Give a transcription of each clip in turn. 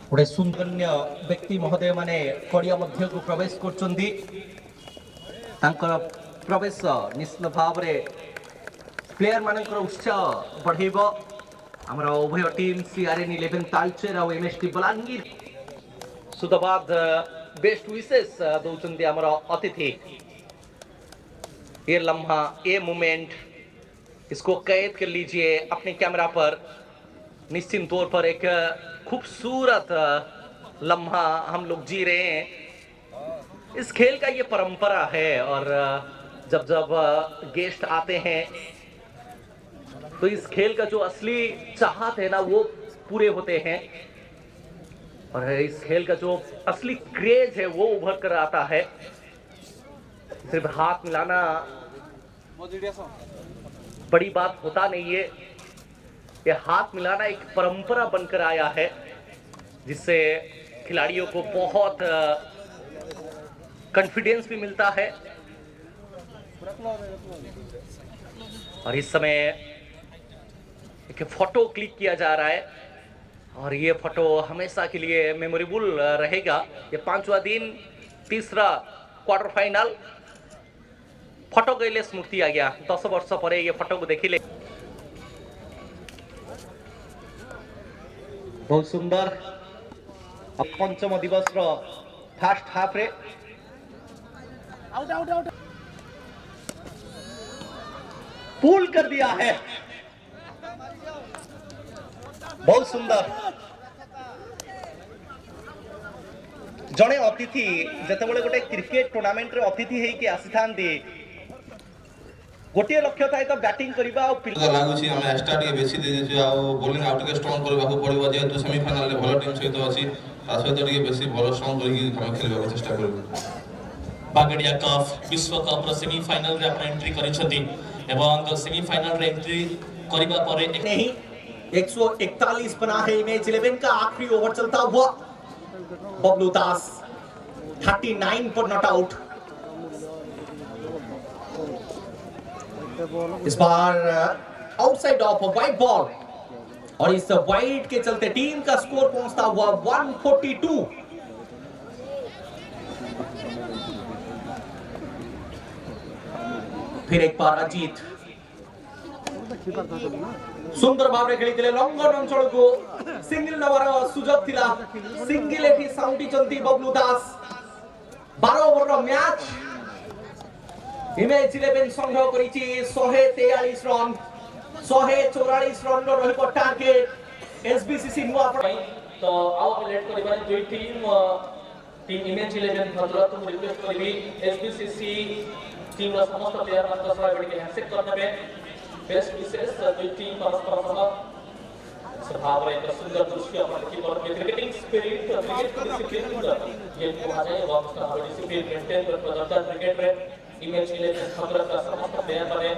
गोटे सुंदरन्य व्यक्ति महोदय माने पड़िया मध्य को प्रवेश करछंती प्रवेश निश्चित भाव में प्लेयर मानकर उत्साह बढ़ेबो हमर उभय टीम सीआरएन 11 तालचेर और एमएसटी बलांगीर सुदबाद बेस्ट विशेष दौचंती हमर अतिथि ये लम्हा ये मोमेंट इसको कैद कर लीजिए अपने कैमरा पर। निश्चित तौर पर एक खूबसूरत लम्हा हम लोग जी रहे हैं। इस खेल का ये परंपरा है और जब जब गेस्ट आते हैं तो इस खेल का जो असली चाहत है ना वो पूरे होते हैं और इस खेल का जो असली क्रेज है वो उभर कर आता है। सिर्फ हाथ मिलाना बड़ी बात होता नहीं है, ये हाथ मिलाना एक परंपरा बनकर आया है जिससे खिलाड़ियों को बहुत कॉन्फिडेंस भी मिलता है। और इस समय एक फोटो क्लिक किया जा रहा है और ये फोटो हमेशा के लिए मेमोरेबल रहेगा। ये 5वां दिन, तीसरा क्वार्टर फाइनल फोटो गईले स्मृति आ गया 10 वर्ष पर ये फोटो को देखिले बहुत सुंदर। अब पंचम दिवस रो फर्स्ट हाफ रे आउट आउट आउट पुल कर दिया है, बहुत सुंदर। जड़े अतिथि जते बळे गोटे क्रिकेट टूर्नामेंट रे अतिथि हेई के आसी थांती गोटे लक्ष्य थाए तो बैटिंग करबा और लागुची हम एक्स्ट्रा टे बेसी दे देछु आ बॉलिंग आउट के स्ट्रांग करबा को पड़िबो जेतु सेमीफाइनल रे भलो टीम सहित अछि आ सहित टे बेसी भलो स्ट्रांग करके हम खेलबा को चेष्टा करबो। बागड़िया कप विश्व कप रो सेमीफाइनल रे अपन एंट्री करिसथि एवं सेमीफाइनल रे एंट्री करबा परे नहीं 141 बना है इमेज 11 का आखिरी ओवर चलता हुआ। बबलू दास 39 पर नॉट आउट। इस बार आउटसाइड ऑफ वाइड बॉल और इस वाइड के चलते टीम का स्कोर पहुंचता हुआ 142। फिर एक बार अजीत सुंदर भाव रे खेली लंगन अंचल को सिंगल नंबर सुजोग थिला सिंगल एठी साउंडी चलती बबलू दास 12 ओवर रो मैच इमेज 11 संग्रह करिछि 143 रन 144 रन रो रहिबो टार्गेट एसबीसीसी नुआ तो आउ लेट करबा दुई टीम इमेज 11 भद्रक को रिक्वेस्ट करबी एसबीसीसी टीम रो समस्त प्लेयर मान सहाय बडी के हैंडशेक करबे। बेस्ट विशेष दुई टीम परस्पर सह स्वभाव रे सुंदर दृश्य अपन की पर क्रिकेटिंग स्पिरिट क्रिकेट डिसिप्लिन ये को आ जाए और उसका डिसिप्लिन मेंटेन कर प्रदर्शन क्रिकेट में इमेज 11 भद्रक का समस्त प्लेयर बने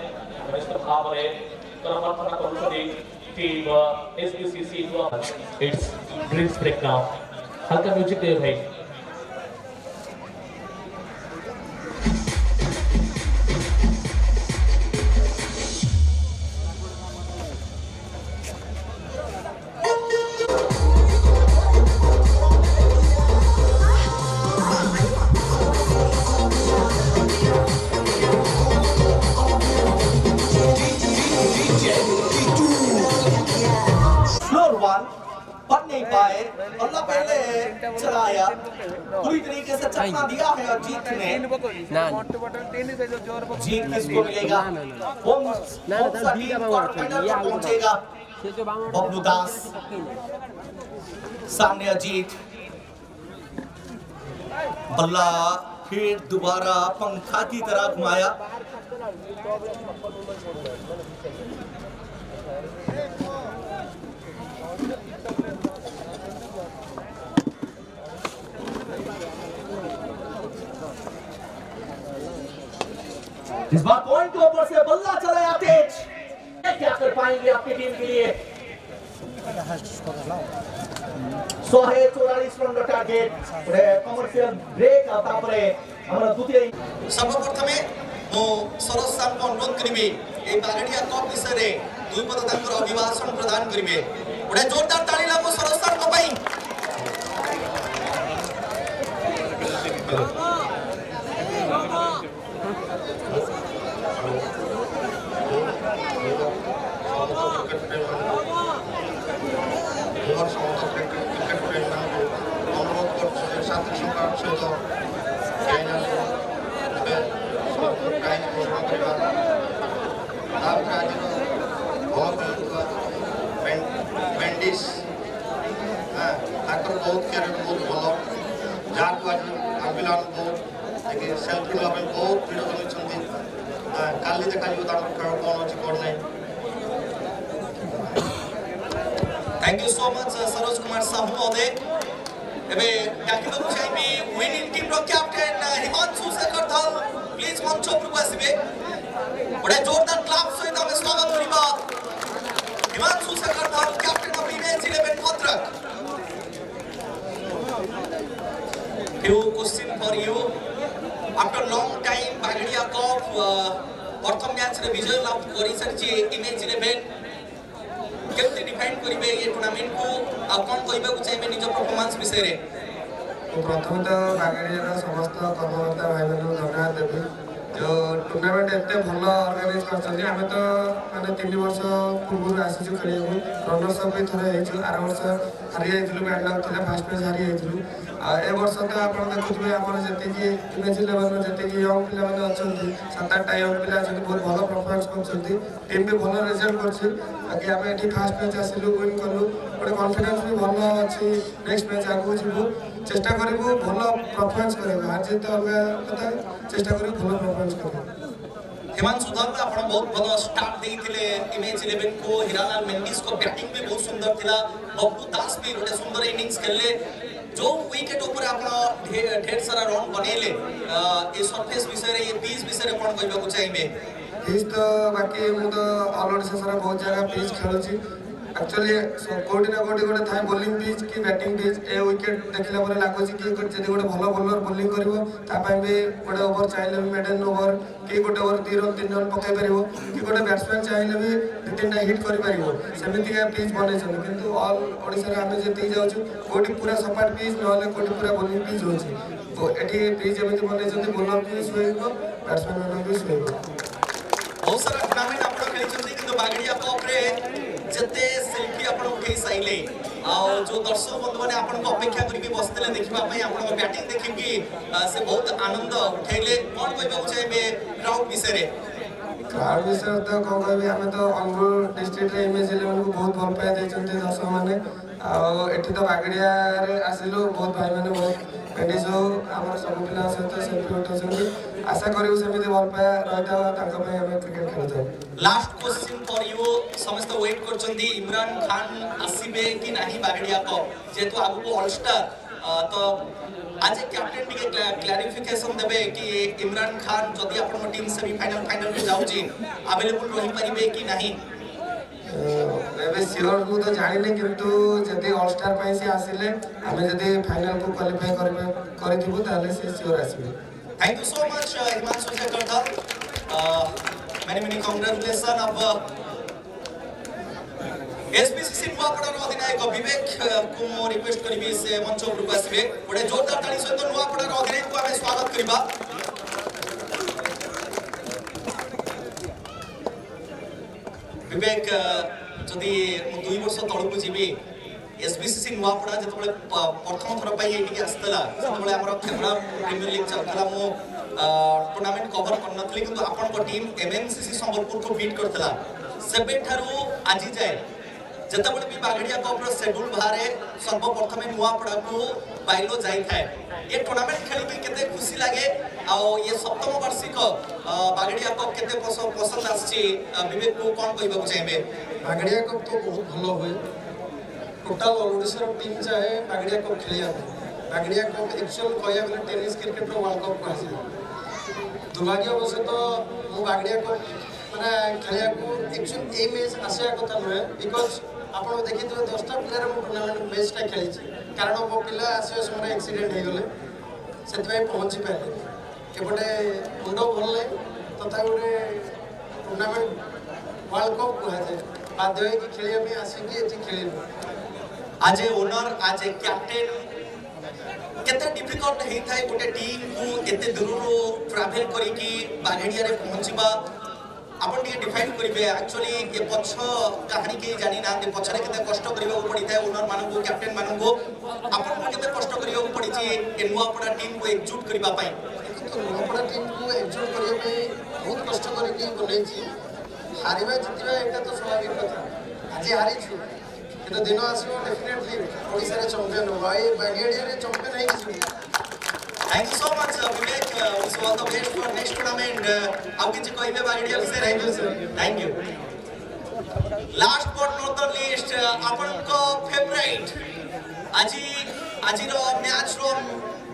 बेस्ट भाव रे करमर्थना करूछी team SBCC it's dreams break now हल्का म्यूजिक दे भाई। नहीं पाए अल्लाह पहले चलाया पूरी तरीके से चकमा दिया है और जीत ने जीत किसको मिलेगा पहुंचेगा बबलू दास सामने अजीत बल्ला फिर दोबारा पंखा की तरह घुमाया। इस बार पॉइंट के ऊपर से बल्ला चलाया तेज, क्या कर पाएंगे आपकी टीम के लिए। 144 रन टार्गेट कमर्शियल ब्रेक आता परे हमरा द्वितीय सर्वप्रथमे मो सरस सार को अनुरोध करिवे ए बागड़िया कप विषय रे दुई पद तांकर अभिभाषण प्रदान करिवे। जोरदार ताली लागो सरस सार को पई। वर्ल्डर समस्त क्रिकेट प्रेमी मानक अनुरोध कर शांति शृंखला सहित प्राइज घोषणा करवा आज भल खेलुवा मेंडिस बहुत कैरियर बहुत भल जहाँ को आज आंबिला बहुत सेल्फी नाम बहुत भिड़ चलती काली देखा खेल कौन अच्छी कौन नहीं। Thank you so much Saroj Kumar Sahu महोदय एबे डाकिबो चाहिबी विनिंग टीम रो कैप्टन हिमांशु शेखर धल प्लीज मंच उपरକୁ ଆସିବେ बड़े जोरदार क्लाप सहित हम स्वागत करिबा Himanshu Shekhar Dhal captain of image 11 Bhadrak. few question for you after long time Bagadia cup प्रथम मैच रे विजय लाभ करि सरछि इमेज 11 केमती डिफाइन करिवे ये टूर्नामेंट को आ कोन कहबा को चाहिबे निज परफॉर्मेंस विषय रे। प्रथम तो बागड़िया समस्त कर्मकर्ता भाई बहन धन्यवाद देवी जो टूर्नामेंट एत भल ऑर्गेनाइज कर आम तो मैंने 3 वर्ष पूर्व आसीचु खेल रनर्स अप भी थे आर वर्ष हारी जाइलु मैडलक थे फास्ट मैच हारी जाइलु ए वर्ष तो आप देखुए आम जी इमेज 11 जी यंग पिला मैंने अच्छा 7-8 यंग पिला बहुत भल परफॉर्मेंस कर टीम भी भल रिजल्ट कर आम ये फास्ट मैच आसलु विन कलु गोटे कॉन्फिडेंस भी भल अच्छी नेक्स्ट मैच आगू जीवु चेष्टा करूँ भल परफॉर्मेंस करें हार जीत अलग कथा चेष्टा करूँ भल परफॉर्मेंस करें। हिमांशु धल आपण बहुत भल स्टार्ट देइथिले इमेज 11 को हिरालाल मेंडिस को बैटिंग भी बहुत सुंदर थिला बब्बू दास भी गोटे सुंदर इनिंग्स खेलले जो विकेट ऊपर आपण ढेर सारा रन बनेले ए सरफेस विषय रे ये पिच विषय रे कोन कहबा को चाहिबे। पिच तो बाकी मु तो ऑल ओडिशा सारा बहुत जगह पिच खेलुची एक्चुअली कोडी ना कोडी गोटे थाय बॉलिंग पिच कि बैटिंग पिच ए विकेट देखला परे लागोची कि जदी गोटे भलो बॉलर बॉलिंग करिवो ता पय भी गोटे ओवर चाहिले भी मेडन ओवर कि गोटे ओवर 2 रन 3 रन पकाई परिवो कि गोटे बैट्समैन चाहिले भी 2-3 हिट करि परिवो सेमिति का पिच बनै छन किंतु ऑल ओडिशा रे हमें जेति जाउछु कोडी पूरा सपाट पिच नहले कोडी पूरा बॉलिंग पिच होछि तो एठी पिच एमिति बनै छन बॉलर भी सोइबो बैट्समैन भी सोइबो। बहुत सारा टूर्नामेंट आपण खेली छथि किंतु बागड़िया कप रे जते सेल्फी आपण उठै साइले आ जो दर्शक बंधु माने आपण को अपेक्षा करिके बसतले देखिबा पई आपण बैटिंग देखिबी से बहुत आनंद उठैले कोन कहबा चाहिबे क्राउड विषय रे। क्राउड विषय तो कौन कह आम तो अनुगुल डिस्ट्रिक्ट इमेज 11 को बहुत भल पाई दर्शक मैंने आठी तो बागड़िया आसिलु बहुत भाई मैंने बहुत पेडिस हो आम सब पिला सहित सेल्फी उठाई आशा करूँ सेमती भल पाया रही क्रिकेट खेलता। लास्ट क्वेश्चन फॉर यू समस्त वेट करछंदी इमरान खान आसीबे कि नाही बागड़िया को जेतु आगु ऑल स्टार तो आज कैप्टन टिके क्लैरिफिकेशन देबे कि इमरान खान जदि आपन टीम सेमीफाइनल फाइनल में जाउची अवेलेबल रही परिबे कि नाही। एबे सियोर को तो जानि नै किंतु जदि ऑल स्टार पई से आसिले हमें जदि फाइनल को क्वालीफाई करथिबु ताले से सियोर आसीबे। Thank you so much Himanshu Shekhar Dhal many congratulations of एसबीसीसी नुआपड़ार अधिनायक विवेक को मो रिक्वेस्ट करिबी से मंच उपरକୁ आसीबे गोटे जोरदार ताली सहित नुआपड़ार अधिनायक को आमे स्वागत करिबा। विवेक जदि मु 2 वर्ष तळକୁ जीबी एसबीसीसी नुआपड़ा जेतबेले प्रथम थर पाई एटिके आस्तला सेतबेले हमर खेमरा प्रीमियर लीग चलतला मु टूर्नामेंट कवर करनथली किंतु आपन को टीम एमएनसीसी संबलपुर को बीट करतला सेबे थारु आजि जाय जेतबेले भी बागड़िया कप रो शेड्यूल बाहरे सर्वप्रथमे नुआपड़ा को पाइलो जाई थाए ये टूर्नामेंट खेली के केते खुशी लागे आ ये सप्तम वार्षिक बागड़िया कप केते पसंद आछि विवेक को कोन कहबा को चाहेबे। बागड़िया कप तो बहुत भलो होय टोटल ओडिशा टीम चाहे बागड़िया कप खेलिया बागड़िया कप एक्चुअल कहया गले टेनिस क्रिकेट रो वर्ल्ड कप कहसी दुर्भाग्यवश तो मु बागड़िया कप माने खेलिया को एक्चुअल ए मैच आसिया कथा नहे बिकॉज़ आपण देखि तो 10टा प्लेयर मु टूर्नामेंट मैचटा खेली कारण मो पिला आसिया समय एक्सीडेंट हे गले सेतबै पहुंची पाले केबटे मुंडो भरले तथा गोटे टूर्नामेंट वर्ल्ड कप कहते बाध्य कि खेलिया में आसिकी एथि खेलिबो आज ए ओनर आज ए कैप्टन केते डिफिकल्ट हे थाए गोटे टीम को एते दूर ट्रैवल करी कि बागड़िया रे पहुंचबा आपण टिके डिफाइन करिवे एक्चुअली ये पछ कहानी के जानि ना दे पछरे केते कष्ट करिवा पड़ी थाए ओनर मानन को कैप्टन मानन को आपण को केते कष्ट करिवा पड़ी छी ए नुआपड़ा टीम को एकजुट करिवा पई तो नुआपड़ा टीम को एकजुट करिया पे बहुत कष्ट करके बनै छी हारिबा जितबा एटा तो स्वाभाविक कथा आज हारि छु किंतु दिन आसीबो डेफिनेटली ओडिसा रे चैंपियन होबा ए बागेडिया रे चैंपियन है छु Thank you so much, Vivek. Wish you all the best for next tournament. आप किसी कोई भी बागेडिया विषय Thank you, sir. Thank you. Last but not the least, अपन को favorite. आजी रो मैच रो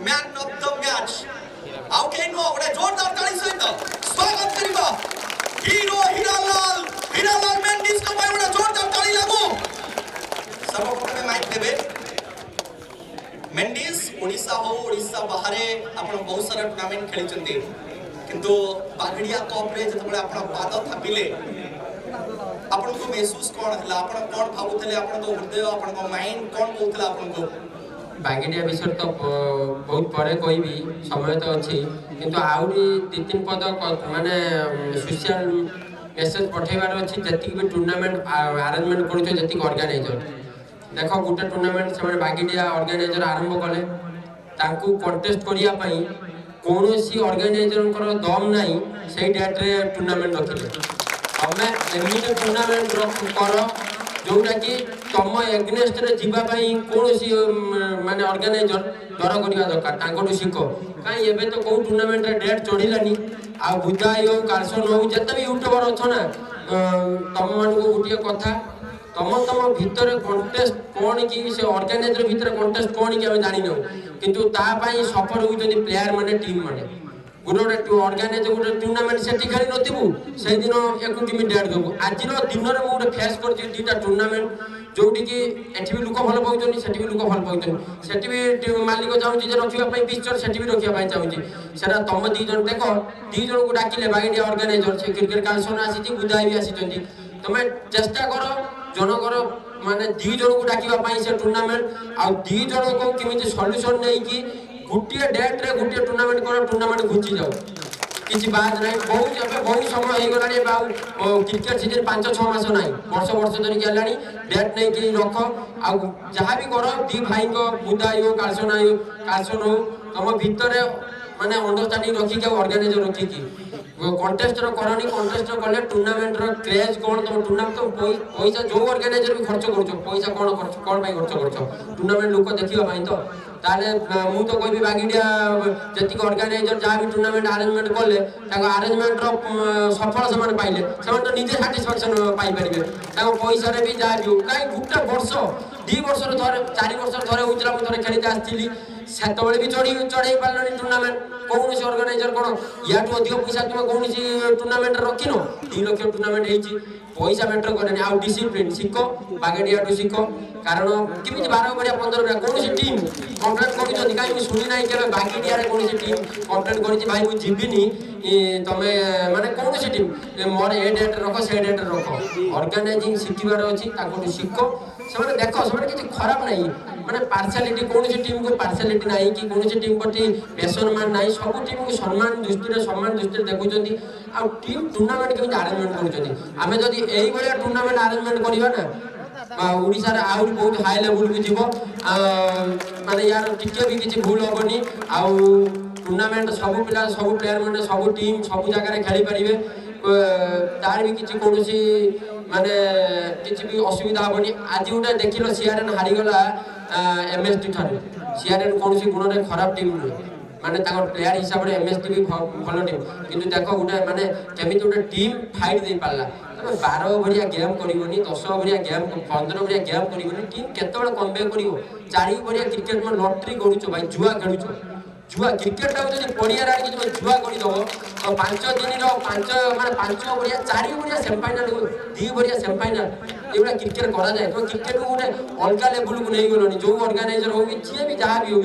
man of the match. आओ के नो बड़े जोरदार ताली सहित स्वागत करिबा. हीरालाल मेंडिस को बड़े जोरदार ताली लागो. सर्वप्रथम माइक देबे. मेंडिस ओडिसा हो ओडिसा बाहरे आपण बहुत सारा टूर्नामेंट खेली चंती किंतु बागड़िया कप रे जतबे आपण पाद थापिले आपण को महसूस कोन हला आपण कोन भाबुतले आपण को हृदय आपण को माइंड कोन कहतला आपण को बागेडिया विषय तो बहुत परे कहबी समय तो अच्छी किंतु आउरी 2-3 पद माने सोशल मेसेज पठेबार अच्छी जति भी टूर्नामेंट अरेंजमेंट करूछ जति ऑर्गेनाइजर देखो गोटे टूर्नामेंट से बागेडिया ऑर्गेनाइजर आरंभ कले तांकू कंटेस्ट करिया पई कोनोसी ऑर्गेनाइजर दम नहीं से डेट रे टूर्नामेंट रखिले तमे एमिटे टूर्नामेंट कर जोटा कि तुम एग्नेस्ट रे जीवा पई कोनोसी माने ऑर्गेनाइजर डर करिया दरकार तांकोटू शिखो काई एबे तो को टूर्नामेंट रे डेट चढ़िलानी आ बुदाई हो कार्सन हो जते भी यूट्यूबर अछना तम मान को गुटिया कथा तम भीतर कंटेस्ट कौन कि से ऑर्गेनाइजर भीतर कंटेस्ट कौन कि हम जानि न किंतु ता पई सफर होइतनी प्लेयर माने टीम माने गोटे ऑर्गेनाइजर गोटे टूर्नामेंट सेठी खेली नथिबु से दिन एको टीम डेट देबु आज रो दिन रे मु फेस करछि दुटा टूर्नामेंट जोटी कि एठी भी लोक भल पाउछनी सेठी भी लोक भल पाउछनी सेठी भी मालिक चाहूछि जे रखिबा पई पिक्चर सेठी भी रखिबा पई चाहूछि सेरा तम दी जन देखो दी जन को डाकिले बागेडिया ऑर्गेनाइजर से क्रिकेट कालसन आसी बुदाई भी आसी तमे चेष्टा करो जनकर माने 2 जन को डाकिबा पई से टूर्नामेंट आ 2 जन को केमिति सॉल्यूशन नै कि गुटिया डेट रे गुटिया टूर्नामेंट करो टूर्नामेंट घुची जाओ किछि बात नै बहुत समय हे गलानी बाउ क्रिकेट सीजन 5-6 मास नै वर्ष धरि गेलानी डेट नै कि रख आ जहां भी करो दी भाई को बुदाई हो कार्सन हो तम भीतर माने अंडरस्टैंडिंग रखी के ऑर्गेनाइजर रखी की कंटेस्ट रो करनी कंटेस्ट रो करले टूर्नामेंट रो क्रेज कोन तो टूर्नामेंट तो पैसा जो ऑर्गेनाइजर भी खर्च करछो पैसा कोन भाई खर्च करछो टूर्नामेंट लोक देखिबा भाई तो ताले मु तो कोई भी बागेडिया जति को ऑर्गेनाइजर जहां भी टूर्नामेंट अरेंजमेंट करले ताको अरेंजमेंट रो सफल समान पाइले समान तो निजे सैटिस्फैक्शन पाई परिबे ताको पैसा रे भी जा जो काई गुटा वर्ष 2 वर्ष रे थरे 4 वर्ष रे थरे होइतला मु थरे खेलिते आस्थिली सेतबेले भी चढ़ाई पारलनी टूर्नामेंट कौन से ऑर्गेनाइजर कौन या अधिक पैसा तुम कौन टूर्नामेंट रखिन 2 लाख टूर्नामेंट होती पैसा मैटर करेनि आउ डिसिप्लिन शिख बागेडिया शिख कारण केमी 12 बढ़िया 15 बढ़िया कौन सी टीम कंप्लेंट कर कहीं शुणी ना के बागेडिया कौन सी टीम कंप्लेंट कर भाई मुझे जीविनी तमे माने कौन सी टीम मोर ए डेट रख से डेट रख ऑर्गेनाइजिंग शिखबार अच्छी शिख से देख से खराब नहीं माने पार्शियलिटी कौन सी टीम को पार्शियलिटी नहीं कि कौन सी टीम प्रति बेसम्मान नहीं सब टीम को सम्मान दृष्टि देखुं आ टीम टूर्नामेंट केमी अरेंजमेंट करुँच आम जदि यही भाया टूर्नामेंट अरेंजमेंट करवा ना ओडिशा आहुरी बहुत हाई लेवल को जीव माने यार टिके भी किसी भूल हेनी आउ टूर्नामेंट सब पिला सब प्लेयर मैंने सब टीम सब जगह खेली पारे तार भी किसी कौन माने किसी भी असुविधा हेनी आज गोटे देख लो सीआरएन हारीगला एमएसटी ठार सीआरएन कौन गुण में खराब टीम नुहे माने प्लेयर हिसाब से एमएसटी भी भल टीम किंतु देख गोटे माने केमी गोटे टीम फाइट दे पाला तुम 12 बढ़िया गेम करनी 10 बढ़िया गेम 15 बढ़िया गेम करनी टीम केतबे कमबैक कर 4 बढ़िया क्रिकेट में लॉटरी करुच भाई जुआ खेलुच जुआ क्रिकेट जो पड़िया आगे तुम जुआ करदेव तो 5 दिन 5 बढ़िया 4 बढ़िया सेमिफाइनाल 2 बढ़िया सेमिफाइनाल ये क्रिकेट कराए तो क्रिकेट को गोटे अलग लेवल को नहीं गलनी जो ऑर्गेनाइजर हो जी भी जहाँ भी हो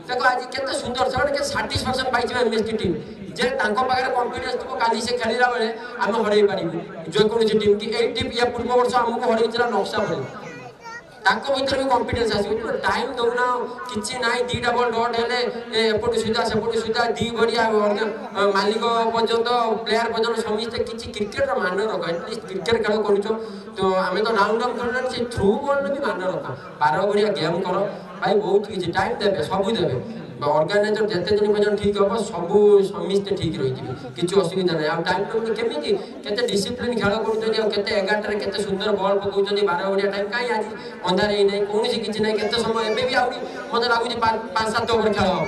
देखो आज केते सुंदर से साटिस्फैक्शन पाई एमएसटी टीम जे तांको पाखरे कॉन्फिडेंस थो काली से खेलिला बेले आमे हरई पारिबु जो कोन टीम की ए टीम या पूर्व वर्ष हमको हरई चला नक्शा भली ତାଙ୍କ ଭିତରେ ବି କନଫିଡେନ୍ସ ଆସିବ। ଟାଇମ୍ ଦଉନା କିଛି ନାହିଁ, 2ଟା ବଲ୍ ଡଟ୍ ହେଲେ ଏପଟୁ ସୁଧା ସେପଟୁ ସୁଧା 2 ଭରିଆ ମାଲିକ ପର୍ଯ୍ୟନ୍ତ ପ୍ଲେୟାର ପର୍ଯ୍ୟନ୍ତ ସମସ୍ତେ କିଛି କ୍ରିକେଟର ମାନ ରଖ। ଆଟଲିଷ୍ଟ କ୍ରିକେଟ ଖେଳ କରୁଛ ତ ଆମେ ତ ରାଉଣ୍ଡ ଅଫ୍ କରିବାନି, ସେ ଥ୍ରୁ ବଲ୍ର ବି ମାନ ରଖ। 12 ଭରିଆ ଗେମ୍ କର ଭାଇ, ବହୁତ କିଛି ଟାଇମ୍ ଦେବେ, ସବୁ ଦେବେ। ଅର୍ଗାନାଇଜର ଯେତେ ଦିନ ପର୍ଯ୍ୟନ୍ତ ଠିକ୍ ହେବ ସବୁ ସମସ୍ତେ ଠିକ୍ ରହିଯିବେ, କିଛି ଅସୁବିଧା ନାହିଁ। ଆଉ ଟାଇମ୍ ଟେବୁଲ୍ କେମିତି କେତେ ଡିସିପ୍ଲିନ୍ ଖେଳ କରୁଛନ୍ତି, ଆଉ କେତେ 11ଟାରେ କେତେ ସୁନ୍ଦର ବଲ୍ ପକାଉଛନ୍ତି। 12 ଭରିଆ ଟାଇମ୍ କାହିଁ ଆଜି ଅନ୍ଧାର ହେଇନାହିଁ, କୌଣସି କିଛି ନାହିଁ। କେତେ ସମୟ ଏବେ ବି ଆହୁରି ମୋତେ ଲାଗୁଛି 5-7 ଓଭର ଖେଳ ହେବ।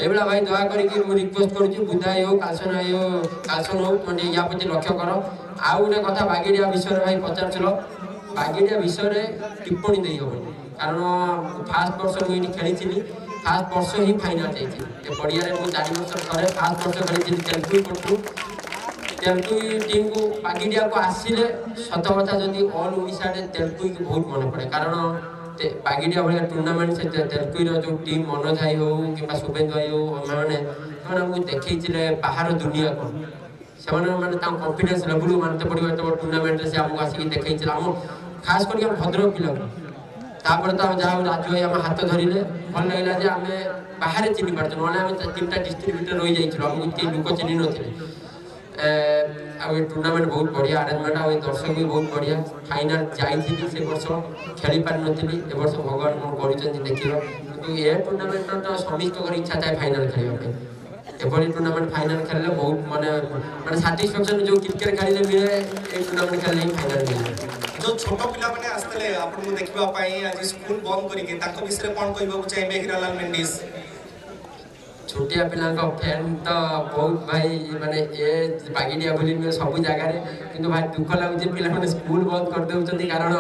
এইভা ভাই দয়া করি মু রিকোয়েস্ট করছি, বুধা হো কালসন হো মানে ইয়া প্রতি লক্ষ্য কর। আউ গোটে কথা বাগিরিয়া বিষয়ে ভাই পচারছিল, বাগিরিয়া বিষয়ে টিপ্পণী দেই হবনি, কারণ ফার্স্ট বর্ষ মু এটি খেলি, ফার্স্ট বর্ষ হি ফাইনাল যাইছি এ পড়িয়ারে। মু 4 বর্ষ পরে ফার্স্ট বর্ষ খেলি তেলকুই পটু, তেলকুই টিম কু বাগিরিয়া কু আসলে সত কথা যদি অল ওড়িশারে তেলকুই বহুত মনে পড়ে, কারণ বাগিরিয়া ভাই টুর্নামেন্ট সে তেলকুইর যে টিম মনোজ ভাই হো কিংবা শুভেন্দু ভাই হো মানে ସେମାନେ ଆମକୁ ଦେଖେଇଥିଲେ ବାହାର ଦୁନିଆକୁ। ସେମାନେ ମାନେ ତାଙ୍କ କନଫିଡେନ୍ସ ଲେଭେଲ ମାନିତେ ପଡ଼ିବ। ଏତେ ବଡ଼ ଟୁର୍ଣ୍ଣାମେଣ୍ଟରେ ସେ ଆମକୁ ଆସିକି ଦେଖେଇଥିଲେ, ଆମ ଖାସ୍ କରିକି ଆମ ଭଦ୍ରକ ପିଲାକୁ। ତାପରେ ତ ଯାହା ହଉ ରାଜୁ ଭାଇ ଆମ ହାତ ଧରିଲେ, ଭଲ ଲାଗିଲା ଯେ ଆମେ ବାହାରେ ଚିହ୍ନି ପାରୁଛୁ, ନହେଲେ ଆମେ 3ଟା ଡିଷ୍ଟ୍ରିକ୍ଟ ଭିତରେ ରହିଯାଇଥିଲୁ, ଆମକୁ କେହି ଲୋକ ଚିହ୍ନି ନଥିଲେ। ଆଉ ଏ ଟୁର୍ଣ୍ଣାମେଣ୍ଟ ବହୁତ ବଢ଼ିଆ ଆରେଞ୍ଜମେଣ୍ଟ, ଆଉ ଏ ଦର୍ଶକ ବି ବହୁତ ବଢ଼ିଆ। ଫାଇନାଲ ଯାଇଥିଲି ସେ ବର୍ଷ, ଖେଳି ପାରିନଥିଲି, ଏ ବର୍ଷ ଭଗବାନ କ'ଣ କରିଛନ୍ତି ଦେଖିବା। କିନ୍ତୁ ଏ ଟୁର୍ଣ୍ଣାମେଣ୍ଟର ତ ସମସ୍ତଙ୍କର ଇଚ୍ଛା ଥାଏ ଫାଇନାଲ ଖେଳିବା ପାଇଁ। ଏଭଳି ଟୁର୍ଣ୍ଣାମେଣ୍ଟ ଫାଇନାଲ ଖେଳିଲେ ବହୁତ ମାନେ ସାଟିସ୍ଫାକ୍ସନ୍ ଯେଉଁ କ୍ରିକେଟ ଖେଳିଲେ ମିଳେ, এই ଟୁର୍ଣ୍ଣାମେଣ୍ଟ ଖେଳିଲେ ହିଁ ଫାଇନାଲ ମିଳେ। जो छोट पिलाମାନେ ଆସିଥିଲେ ଆପଣଙ୍କୁ ଦେଖିବା ପାଇଁ ଆଜି ସ୍କୁଲ ବନ୍ଦ କରିକି, ତାଙ୍କ ବିଷୟରେ କ'ଣ କହିବାକୁ ଚାହିଁବେ ହୀରାଲାଲ ମେଣ୍ଡିସ୍? ଛୋଟିଆ ପିଲାଙ୍କ ଫ୍ୟାନ୍ ତ ବହୁତ ଭାଇ, ମାନେ ଏ ବାଗିରିଆ ବୋଲି ନୁହେଁ ସବୁ ଜାଗାରେ, କିନ୍ତୁ ଭାଇ ଦୁଃଖ ଲାଗୁଛି ପିଲାମାନେ ସ୍କୁଲ ବନ୍ଦ କରିଦେଉଛନ୍ତି, କାରଣ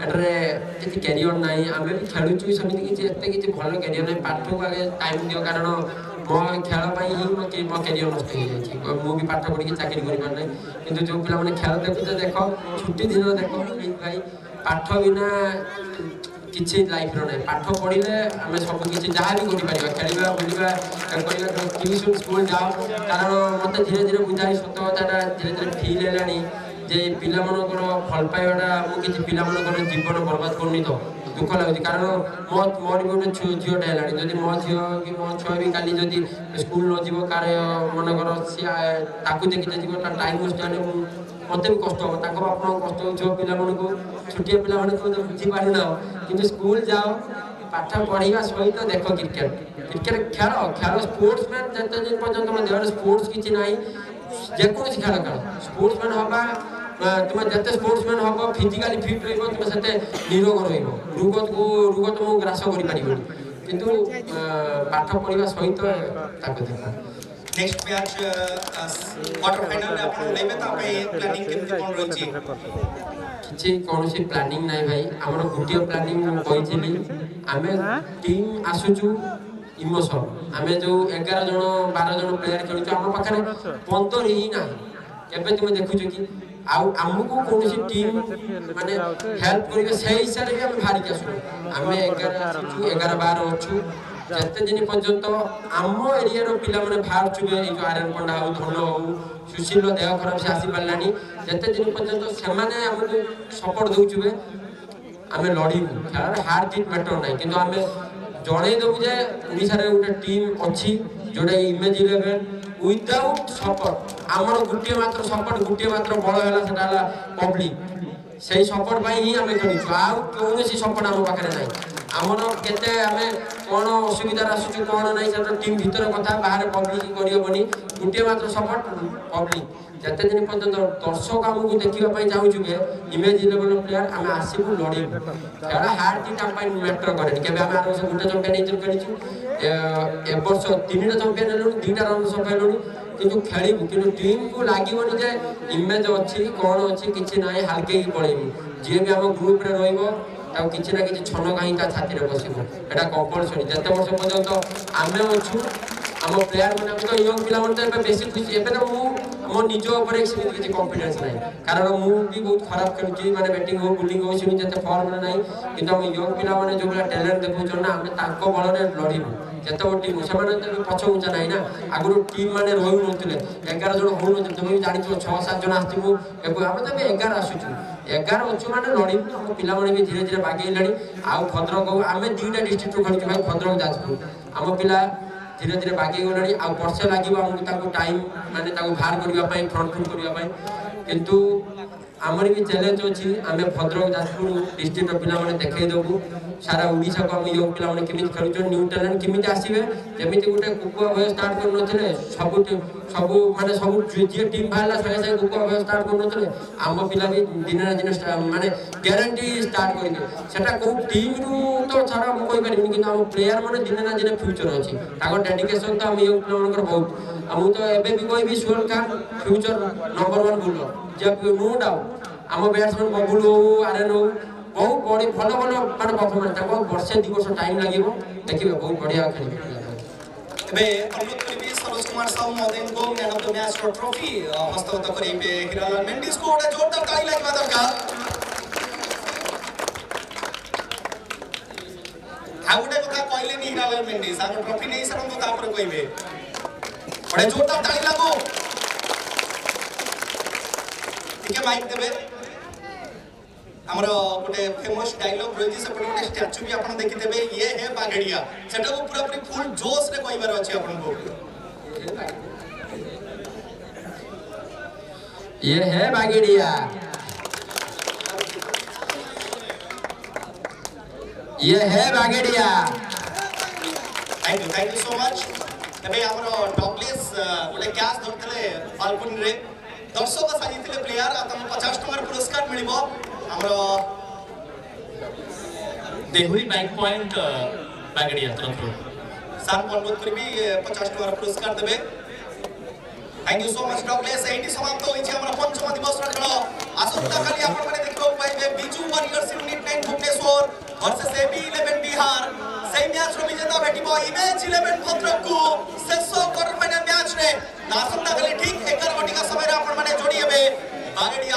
ଏଠାରେ କିଛି କ୍ୟାରିୟର ନାହିଁ। ଆମେ ବି ଖେଳୁଛୁ, ସେମିତି କିଛି ଏତେ କିଛି ଭଲ କ୍ୟାରିୟର ନାହିଁ। ପାଠକୁ ଆଗେ ଟାଇମ୍ ଦିଅ, କାରଣ ମୋ ଖେଳ ପାଇଁ ହିଁ ମୋ କ୍ୟାରିୟର ନଷ୍ଟ ହେଇଯାଇଛି। ମୁଁ ବି ପାଠ ପଢ଼ିକି ଚାକିରି କରିପାରୁନାହିଁ, କିନ୍ତୁ ଯେଉଁ ପିଲାମାନେ ଖେଳ ଦେଖୁଛ ଦେଖ, ଛୁଟି ଦିନ ଦେଖ ଭାଇ, ପାଠ ବିନା କିଛି ଲାଇଫ୍ର ନାହିଁ। ପାଠ ପଢ଼ିଲେ ଆମେ ସବୁ କିଛି ଯାହା ବି କରିପାରିବା, ଖେଳିବା ବୁଲିବା କରିବା, ଟ୍ୟୁସନ୍ ସ୍କୁଲ ଯାଅ। କାରଣ ମୋତେ ଧୀରେ ଧୀରେ ବୁଝାଇ ସତ କଥାଟା ଧୀରେ ଧୀରେ ଫିଲ୍ ହେଲାଣି ଯେ ପିଲାମାନଙ୍କର ଭଲ ପାଇବାଟା, ମୁଁ କିଛି ପିଲାମାନଙ୍କର ଜୀବନ ବର୍ବାଦ କରୁନି ତ ଦୁଃଖ ଲାଗୁଛି। କାରଣ ମୋର ବି ଗୋଟେ ଝିଅଟା ହେଲାଣି, ଯଦି ମୋ ଝିଅ କି ମୋ ଛୁଆ ବି କାଲି ଯଦି ସ୍କୁଲ ନ ଯିବ, କାହାର ମନେକର ସିଏ ତାକୁ ଦେଖିତେ ଯିବ, ତା ଟାଇମ୍ ୱେଷ୍ଟ ହେଲେ ମୋତେ ବି କଷ୍ଟ ହେବ, ତାଙ୍କ ବାପା ମାଆଙ୍କୁ କଷ୍ଟ ହେଉଥିବ। ପିଲାମାନଙ୍କୁ, ଛୋଟିଆ ପିଲାମାନଙ୍କୁ ବୁଝିପାରୁନା, କିନ୍ତୁ ସ୍କୁଲ ଯାଅ, ପାଠ ପଢ଼ିବା ସହିତ ଦେଖ କ୍ରିକେଟ ଖେଳ ସ୍ପୋର୍ଟସ ମ୍ୟାନ୍। ଯେତେ ଦିନ ପର୍ଯ୍ୟନ୍ତ ତମ ଦେହରେ ସ୍ପୋର୍ଟସ କିଛି ନାହିଁ, ଯେକୌଣସି ଖେଳ ସ୍ପୋର୍ଟସ ମ୍ୟାନ୍ ହେବା, ତୁମେ ଯେତେ ସ୍ପୋର୍ଟସ ମ୍ୟାନ୍ ହେବ, ଫିଜିକାଲି ଫିଟ୍ ରହିବ, ତୁମେ ସେତେ ନିରୋଗ ରହିବ, ରୋଗ ତୁମକୁ ଗ୍ରାସ କରିପାରିବନି। କିନ୍ତୁ ପାଠ ପଢ଼ିବା ସହିତ ତାକୁ ଦେଖ। ନେକ୍ସଟ ମ୍ୟାଚ୍ କ୍ୱାର୍ଟର ଫାଇନାଲରେ ଆପଣ ନେବେ, ତା ପାଇଁ ପ୍ଲାନିଂ କେମିତି କ'ଣ ରହିଛି? କିଛି କୌଣସି ପ୍ଲାନିଂ ନାହିଁ ଭାଇ, ଆମର ଗୋଟିଏ ପ୍ଲାନିଂ ମୁଁ କହିଥିଲି, ଆମେ ଟିମ୍ ଆସୁଛୁ ଇମୋସନ୍। ଆମେ ଯେଉଁ 11 ଜଣ 12 ଜଣ ପ୍ଲେୟାର ଖେଳୁଛୁ, ଆମ ପାଖରେ 15 ହିଁ ନାହିଁ। ଏବେ ତୁମେ ଦେଖୁଛ କି ଆଉ ଆମକୁ କୌଣସି ଟିମ୍ ମାନେ ହେଲ୍ପ କରିବେ, ସେଇ ହିସାବରେ ବି ଆମେ ବାହାରିକି ଆସୁଛୁ। ଆମେ 11 ଆସୁଛୁ, 11-12 ଅଛୁ। ଯେତେ ଦିନ ପର୍ଯ୍ୟନ୍ତ ଆମ ଏରିଆର ପିଲାମାନେ ବାହାରୁଥିବେ, ଏଇ ଯେଉଁ ଆର୍ୟନ ପଣ୍ଡା ହଉ, ଧନ ହଉ, ସୁଶୀଲର ଦେହ ଖରାପ ସେ ଆସିପାରିଲାନି, ଯେତେ ଦିନ ପର୍ଯ୍ୟନ୍ତ ସେମାନେ ଆମକୁ ସପୋର୍ଟ ଦେଉଥିବେ, ଆମେ ଲଢ଼ିବୁ। ଖେଳରେ ହାର ଜିତ୍ ମ୍ୟାଟର ନାହିଁ, କିନ୍ତୁ ଆମେ ଜଣେଇ ଦେବୁ ଯେ ଓଡ଼ିଶାରେ ଗୋଟେ ଟିମ୍ ଅଛି ଯେଉଁଟା ଇମେଜ୍ 11 ୱିଦାଉଟ୍ ସପୋର୍ଟ। ଆମର ଗୋଟିଏ ମାତ୍ର ସପୋର୍ଟ, ଗୋଟିଏ ମାତ୍ର ବଳ ହେଲା, ସେଟା ହେଲା ପବ୍ଲିକ୍। ସେଇ ସପୋର୍ଟ ପାଇଁ ହିଁ ଆମେ ଖେଳୁଛୁ, ଆଉ କୌଣସି ସପୋର୍ଟ ଆମ ପାଖରେ ନାହିଁ। ଆମର କେତେ ଆମେ କ'ଣ ଅସୁବିଧାରେ ଆସୁଛୁ କ'ଣ ନାହିଁ, ସେଟା ଟିମ୍ ଭିତର କଥା, ବାହାରେ ପବ୍ଲିକ୍ କରିହେବନି। ଗୋଟିଏ ମାତ୍ର ସପୋର୍ଟ ପବ୍ଲିକ୍। ଯେତେ ଦିନ ପର୍ଯ୍ୟନ୍ତ ଦର୍ଶକ ଆମକୁ ଦେଖିବା ପାଇଁ ଚାହୁଁଛୁ, ଇମେଜ୍ 11 ପ୍ଲେୟାର, ଆମେ ଆସିବୁ, ଲଢ଼ିବୁ। ଖେଳ ହାର ଜିତ୍ ଆମ ପାଇଁ ମ୍ୟାଟର କରେନି। କେବେ ଆମେ ଆର ବର୍ଷ ଗୋଟେ ଚମ୍ପିଆନ୍ ହେଇଛୁ ଖେଳିଛୁ, ଏ ବର୍ଷ 3ଟା ଚମ୍ପିଆନ୍ ହେଲୁଣି, 2ଟା ରନର୍ସ ହେଲୁଣି, କିନ୍ତୁ ଖେଳିବୁ। କିନ୍ତୁ ଟିମ୍କୁ ଲାଗିବନି ଯେ ଇମେଜ୍ ଅଛି କ'ଣ ଅଛି, କିଛି ନାହିଁ, ହାଲକେଇକି ପଳେଇବୁ। ଯିଏ ବି ଆମ ଗ୍ରୁପ୍ରେ ରହିବ, ତାକୁ କିଛି ନା କିଛି ଛନ କାହିଁ ତା ଛାତିରେ ବସିବ, ଏଇଟା କମ୍ପଲସରି। ଯେତେ ବର୍ଷ ପର୍ଯ୍ୟନ୍ତ ଆମେ ଅଛୁ, ଆମ ପ୍ଲେୟାର ମାନେ ତ ୟଙ୍ଗ ପିଲାମାନେ ତ ଏବେ ବେଶୀ ଖୁସି। ଏବେ ତ ମୁଁ ମୋ ନିଜ ଉପରେ ସେମିତି କିଛି କନଫିଡେନ୍ସ ନାହିଁ, କାରଣ ମୁଁ ବି ବହୁତ ଖରାପ ଖେଳୁଛି, ମାନେ ବ୍ୟାଟିଂ ହଉ ବୋଲିଂ ହଉ ସେମିତି ଏତେ ଫର୍ମରେ ନାହିଁ। କିନ୍ତୁ ଆମ ୟଙ୍ଗ ପିଲାମାନେ ଯେଉଁଭଳିଆ ଟ୍ୟାଲେଣ୍ଟ ଦେଖାଉଛନ୍ତି ନା, ଆମେ ତାଙ୍କ ବଳରେ ଲଢ଼ିବୁ। ଯେତେ ବଡ଼ ଟିମ୍, ସେମାନେ ତ ପଛ ଉଞ୍ଚା ନାହିଁ ନା। ଆଗରୁ ଟିମ୍ ମାନେ ରହୁନଥିଲେ, 11 ଜଣ ହଉନଥିଲେ, ତୁମେ ବି ଜାଣିଥିବ, 6-7 ଜଣ ଆସିଥିବୁ। ଏବେ ଆମେ ତ ଏବେ 11 ଆସୁଛୁ। 11 ଅଛୁ ମାନେ ଲଢ଼ିବୁ। ଆମ ପିଲାମାନେ ବି ଧୀରେ ଧୀରେ ବାଗେଇଲେଣି। ଆଉ ଭଦ୍ରକ ଆମେ 2ଟା ଡିଷ୍ଟ୍ରିକ୍ଟରୁ ଖେଳୁଛୁ ଭାଇ, ଭଦ୍ରକ ଯାଜପୁର। ଆମ ପିଲା ଧୀରେ ଧୀରେ ବାଗେଇ ଗଲେଣି। ଆଉ ବର୍ଷେ ଲାଗିବ ଆମକୁ ତାକୁ ଟାଇମ୍ ମାନେ ତାକୁ ବାହାର କରିବା ପାଇଁ, ଫ୍ରଣ୍ଟ କରିବା ପାଇଁ। କିନ୍ତୁ ଆମର ବି ଚ୍ୟାଲେଞ୍ଜ ଅଛି, ଆମେ ଭଦ୍ରକ ଯାଜପୁର ଡିଷ୍ଟ୍ରିକ୍ଟର ପିଲାମାନେ ଦେଖେଇ ଦେବୁ ସାରା ଓଡ଼ିଶାକୁ ଆମ ୟଙ୍ଗ ପିଲାମାନେ କେମିତି ଖେଳୁଛନ୍ତି, ନ୍ୟୁ ଟ୍ୟାଲେଣ୍ଟ କେମିତି ଆସିବେ। ଯେମିତି ଗୋଟେ କୁକୁଆ ଭୟ ଷ୍ଟାର୍ଟ କରୁନଥିଲେ ସବୁ ମାନେ ସବୁ ଯିଏ ଟିମ୍ ବାହାରିଲା ସାଙ୍ଗେ ସାଙ୍ଗେ କୁକୁଆ ଭୟ ଷ୍ଟାର୍ଟ କରୁନଥିଲେ, ଆମ ପିଲା ବି ଦିନେ ନା ଦିନେ ମାନେ ଗ୍ୟାରେଣ୍ଟି ଷ୍ଟାର୍ଟ କରିବେ। ସେଟା କେଉଁ ଟିମ୍ରୁ ତ ଛାଡ଼ ମୁଁ କହିପାରିବିନି, କିନ୍ତୁ ଆମ ପ୍ଲେୟାର ମାନେ ଦିନେ ନା ଦିନେ ଫ୍ୟୁଚର ଅଛି। ତାଙ୍କ ଡେଡିକେସନ୍ ତ ଆମ ୟଙ୍ଗ ପିଲାମାନଙ୍କର ବହୁତ। ଆଉ ମୁଁ ତ ଏବେ ବି କହିବି Suhail Khan future number 1 bowler, ଯେ ନୋ ଡାଉଟ୍। ଆମ ବ୍ୟାଟ୍ସମ୍ୟାନ୍ ବବୁଲ ହଉ, ଆର୍ୟନ୍ ହଉ, ବହୁତ ବଢ଼ି ଭଲ ଭଲ ମାନେ ପରଫର୍ମାନ୍ସ। ତାଙ୍କୁ ବର୍ଷେ 2 ବର୍ଷ ଟାଇମ୍ ଲାଗିବ, ଦେଖିବେ ବହୁତ ବଢ଼ିଆ ଖେଳିବେ। ଏବେ ଅନୁରୋଧ କରିବି ସରୋଜ କୁମାର ସାହୁ ମହୋଦୟଙ୍କୁ ମ୍ୟାନ୍ ଅଫ୍ ଦ ମ୍ୟାଚ୍ର ଟ୍ରଫି ହସ୍ତଗତ କରିବେ। ହିରାଲାଲ ମେଣ୍ଡିସ୍କୁ ଗୋଟେ ଜୋରଦାର ତାଳି ଲାଗିବା ଦରକାର। ଆଉ ଗୋଟେ କଥା କହିଲେନି ହିରାଲାଲ ମେଣ୍ଡିସ୍, ଆଗ ଟ୍ରଫି ନେଇ ସାରନ୍ତୁ ତାପରେ କହିବେ। ଗୋଟେ ଜୋରଦାର ତାଳି ଲାଗୁ। ଟିକେ ମାଇକ୍ ଦେବେ। ଆମର ଗୋଟେ ଫେମସ୍ ଡାଇଲଗ ରହିଛି, ସେପଟେ ଗୋଟେ ଷ୍ଟାଚ୍ୟୁ ବି ଆପଣ ଦେଖିଦେବେ, ଇଏ ହେ ବାଗେଡ଼ିଆ। ସେଟାକୁ ପୁରାପୁରି ଫୁଲ୍ ଜୋସ୍ରେ କହିବାର ଅଛି ଆପଣଙ୍କୁ। ये है बागेड़िया, ये है Bagaria. Thank you so much. ଏବେ ଆମର ଡଗଲେସ୍ ଗୋଟେ କ୍ୟାଚ୍ ଧରିଥିଲେ ବାଲକୁନିରେ, ଦର୍ଶକ ସାଜିଥିଲେ ପ୍ଲେୟାର। ଆଉ ତାଙ୍କୁ 50 ଟଙ୍କାର ପୁରସ୍କାର ମିଳିବ। ଆମର ଦେହୁରୀ ବାଇକ୍ ପଏଣ୍ଟ ବାଗେଡ଼ିଆ ତରଫରୁ ସାର୍ଙ୍କୁ ଅନୁରୋଧ କରିବି 50 ଟଙ୍କାର ପୁରସ୍କାର ଦେବେ। Thank you so much Douglas. Eighty समाप्त होइछि हमर पंचम दिवसर खेल। आसंताकाली आपन देखिବାକୁ पाइबे Biju warriors unit 9 Bhubaneswar versus AB11 Bihar. सेही मैच रो विजेता भेटिबो इमेज 11 भद्रक को शेष क्वार्टर फाइनल मैच रे। आसंताकाली ठीक 11 घटिका समय रे आपन माने जोड़ी हेबे बागेडिया